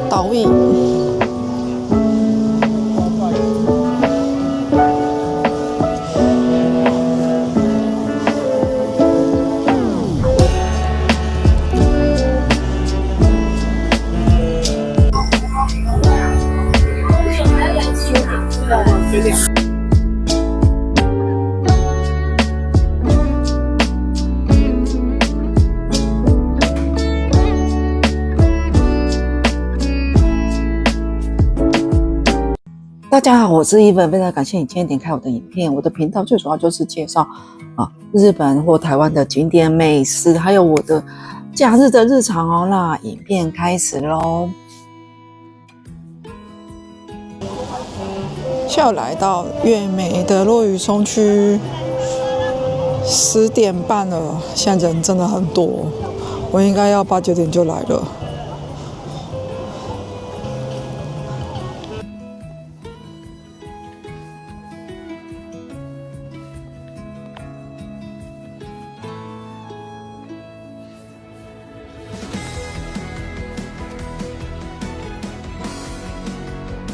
岛屿。大家好，我是伊文，非常感谢你今天点开我的影片。我的频道最主要就是介绍日本或台湾的景点美食，还有我的假日的日常哦。那影片开始咯。下午来到月美的落羽松区，10点半了，现在人真的很多，我应该要8、9点就来了。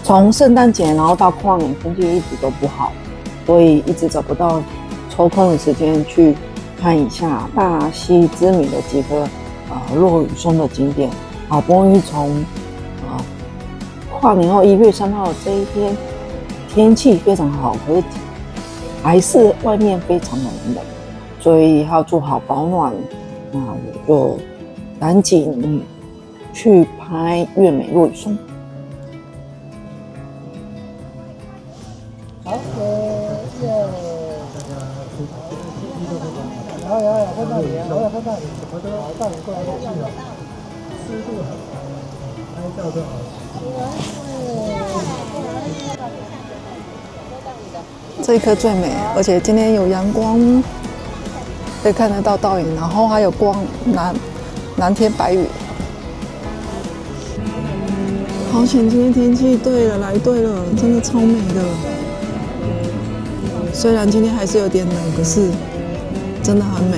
从圣诞节然后到跨年，天气一直都不好，所以一直找不到抽空的时间去看一下大溪知名的几个落羽松的景点。好不容易从跨年后1月3号这一天天气非常好，可是还是外面非常的冷，所以要做好保暖。那我就赶紧去拍月美落羽松。好，耶！有，看到你，我有看到你，我都带你过来过去了，湿度很高，拍照都好。这一颗最美，而且今天有阳光，可以看得到倒影，然后还有光，蓝天白云。好险，今天天气对了，来对了，真的超美的。虽然今天还是有点冷，可是真的很美。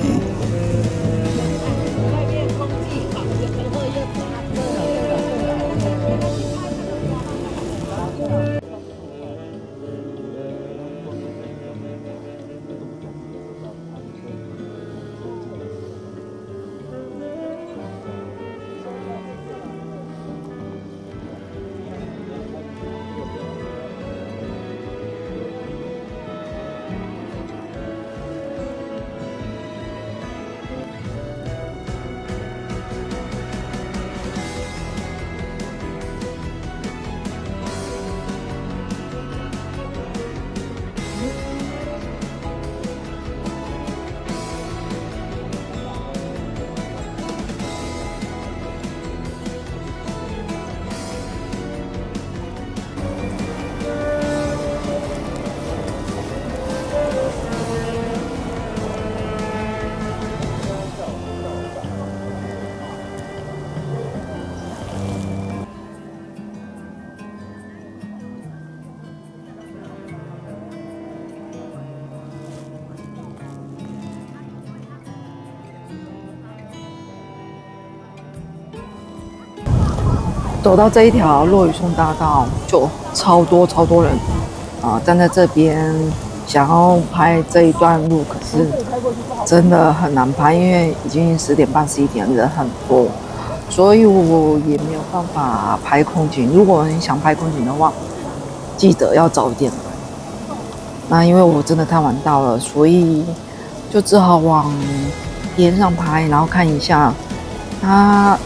走到这一条落羽松大道，就超多人站在这边想要拍这一段路，可是真的很难拍，因为已经10点半、11点，人很多，所以我也没有办法拍空景。如果你想拍空景的话，记得要早一点来。那因为我真的太晚到了，所以就只好往沿上拍，然后看一下它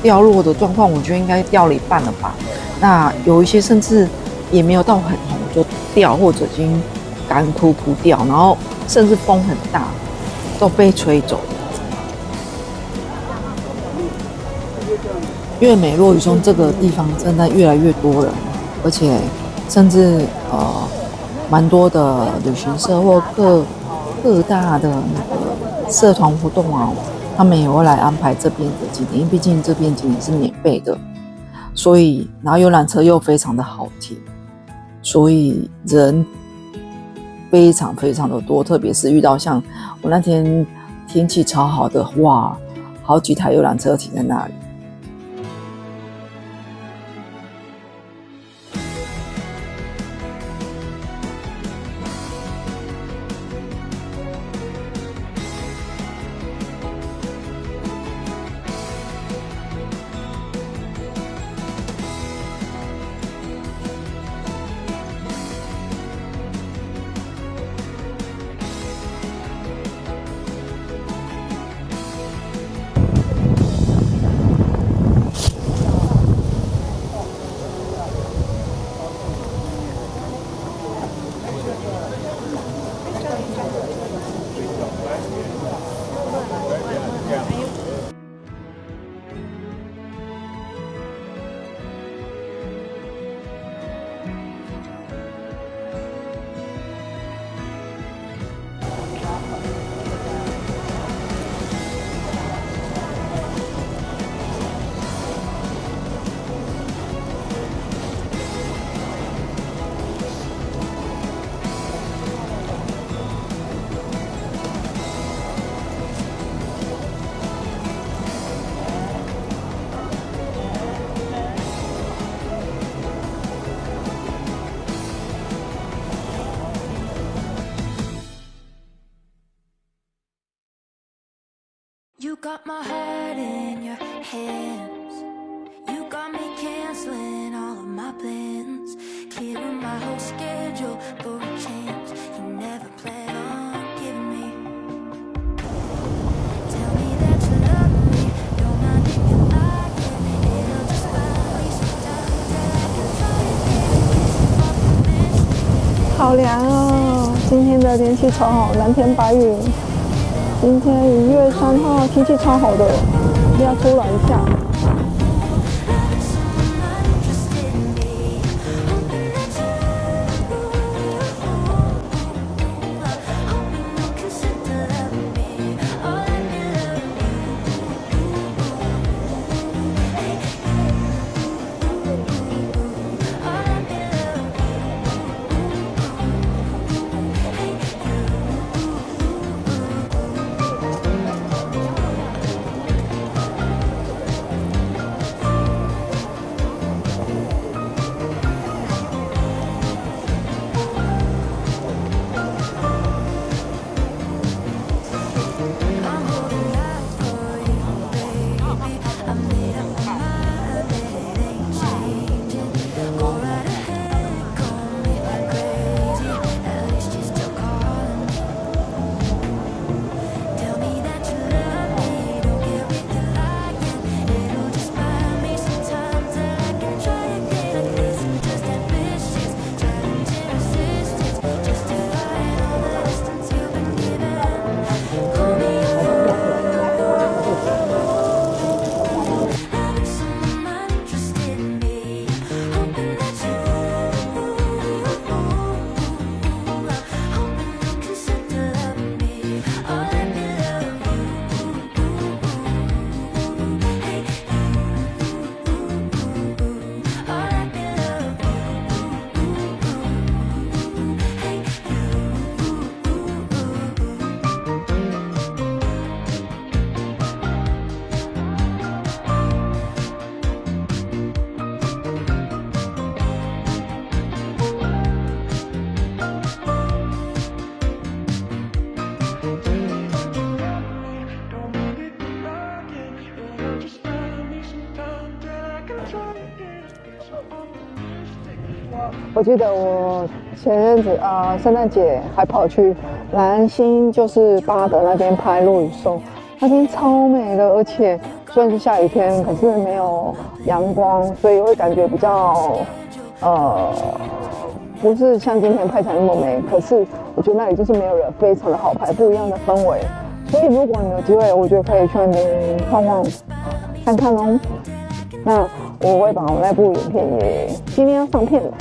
掉落的状况，我觉得应该掉了一半了吧。那有一些甚至也没有到很红就掉，或者已经干枯掉，然后甚至风很大，都被吹走了。月美落羽松这个地方真的越来越多人，而且甚至蛮多的旅行社或各大的那个社团活动啊，他们也会来安排这边的景点，因为毕竟这边景点是免费的，所以然后游览车又非常的好停，所以人非常的多，特别是遇到像我那天天气超好的，哇，好几台游览车停在那里。got my heart in your hands. You got me canceling all of my plans, clearing my whole schedule for a chance you never planned on giving me. Tell me that you love me, don't mind if you like it. It'll just buy me some time till I can try to get a kiss off the bench. 好凉哦！今天的天气超好，蓝天白云。今天1月3号，天气超好的，一定要出来一下。我记得我前阵子圣诞节还跑去蓝星，就是巴德那边拍落羽松，那边超美的，而且虽然是下雨天，可是没有阳光，所以会感觉比较不是像今天拍起来那么美。可是我觉得那里就是没有人，非常的好拍，不一样的氛围。所以如果你有机会，我觉得可以去那边逛逛看看哦。那我会把我那部影片也今天要上片了。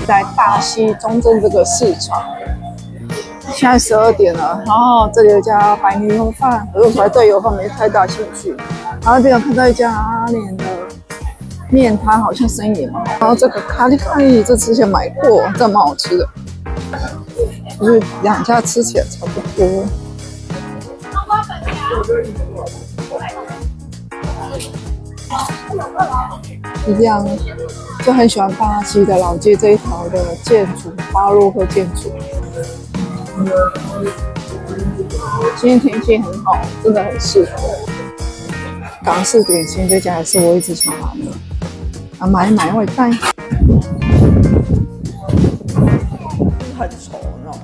在大溪中正这个市场，现在12点了，然后这里有一家白牛油饭，可是我还对油饭没太大兴趣。然后这边看到一家阿联的面摊，好像生意蛮好。然后这个咖喱咖喱，这之前买过，这蛮好吃的。就是两家吃起来差不多。一样，就很喜欢巴西的老街这一条的建筑，巴洛克建筑。今天天气很好，真的很适合。港式点心这家也是我一直想买的，买一买外带。很稠那种，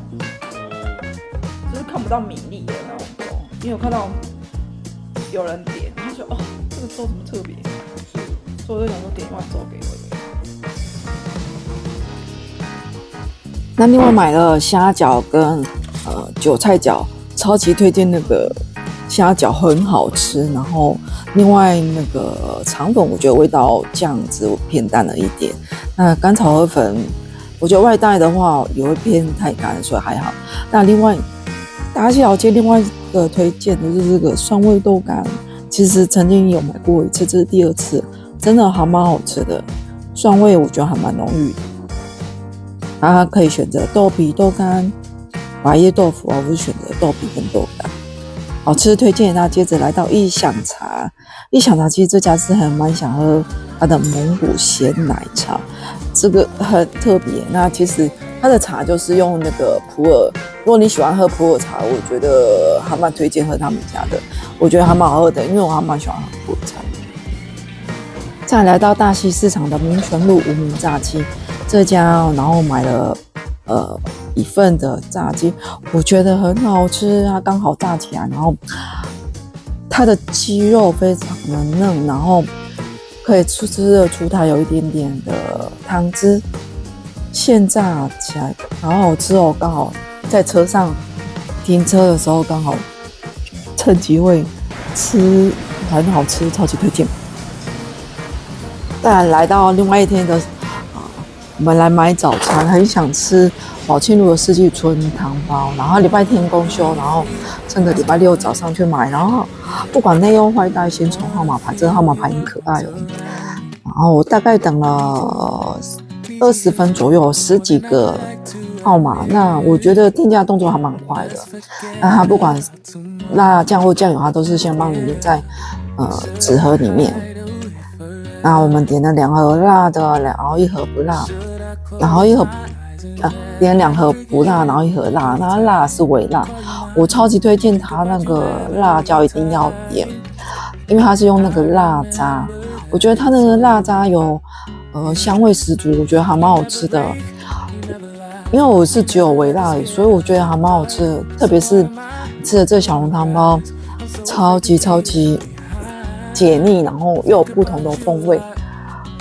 就是看不到米粒的那种粥。因为我看到有人点，我就觉得哦，这个粥怎么特别？所以我就想说点一碗粥给我。那另外买了虾饺跟韭菜饺，超级推荐那个虾饺很好吃。然后另外那个肠粉，我觉得味道酱汁偏淡了一点。那干炒河粉我觉得外带的话也会偏太干，所以还好。那另外大溪老街另外一个推荐的就是这个酸味豆干，其实曾经有买过一次，这是第2次，真的还蛮好吃的，酸味我觉得还蛮浓郁的。然后可以选择豆皮豆干、白叶豆腐，而不是选择豆皮跟豆干。好吃推荐。那接着来到一享茶，一享茶其实这家是很蛮想喝它的蒙古咸奶茶，这个很特别。那其实它的茶就是用那个普洱，如果你喜欢喝普洱茶，我觉得还蛮推荐喝他们家的，我觉得还蛮好喝的，因为我还蛮喜欢喝普洱茶。再来到大溪市场的民权路无名炸鸡这家，然后买了一份的炸鸡，我觉得很好吃，它刚好炸起来，然后它的鸡肉非常的嫩，然后可以吃得出它有一点点的汤汁，现炸起来好好吃哦，刚好在车上停车的时候刚好趁机会吃，很好吃，超级推荐。再来到另外一天的我们来买早餐，很想吃宝庆路的四季春汤包，然后礼拜天公休，然后趁着礼拜六早上去买，然后不管内用外带，先从号码牌，这个号码牌很可爱哦。然后我大概等了20分左右，10几个号码，那我觉得店家动作还蛮快的。那它不管辣酱或酱油，它都是先帮你留在纸盒里面。那我们点了2盒辣的，然后1盒不辣，然后点2盒不辣，然后1盒辣，那辣是微辣。我超级推荐它那个辣椒一定要点，因为它是用那个辣渣，我觉得它那个辣渣有香味十足，我觉得还蛮好吃的。因为我是只有微辣而已，所以我觉得还蛮好吃的，特别是吃的这小笼汤包，超级解腻，然后又有不同的风味，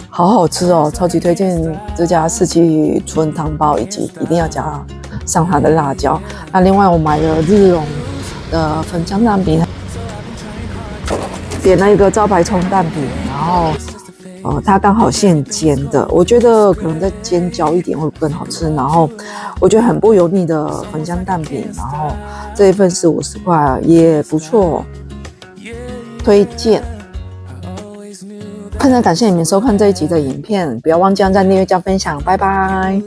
好好吃哦！超级推荐这家四季春汤包，以及一定要加上它的辣椒。那另外我买了日荣的粉浆蛋饼，点了一个招牌葱蛋饼，然后它刚好现煎的，我觉得可能再煎焦一点会更好吃。然后我觉得很不油腻的粉浆蛋饼，然后这一份是50块，也不错，推荐。非常感谢你们收看这一集的影片，不要忘记按赞、订阅、加分享，拜拜。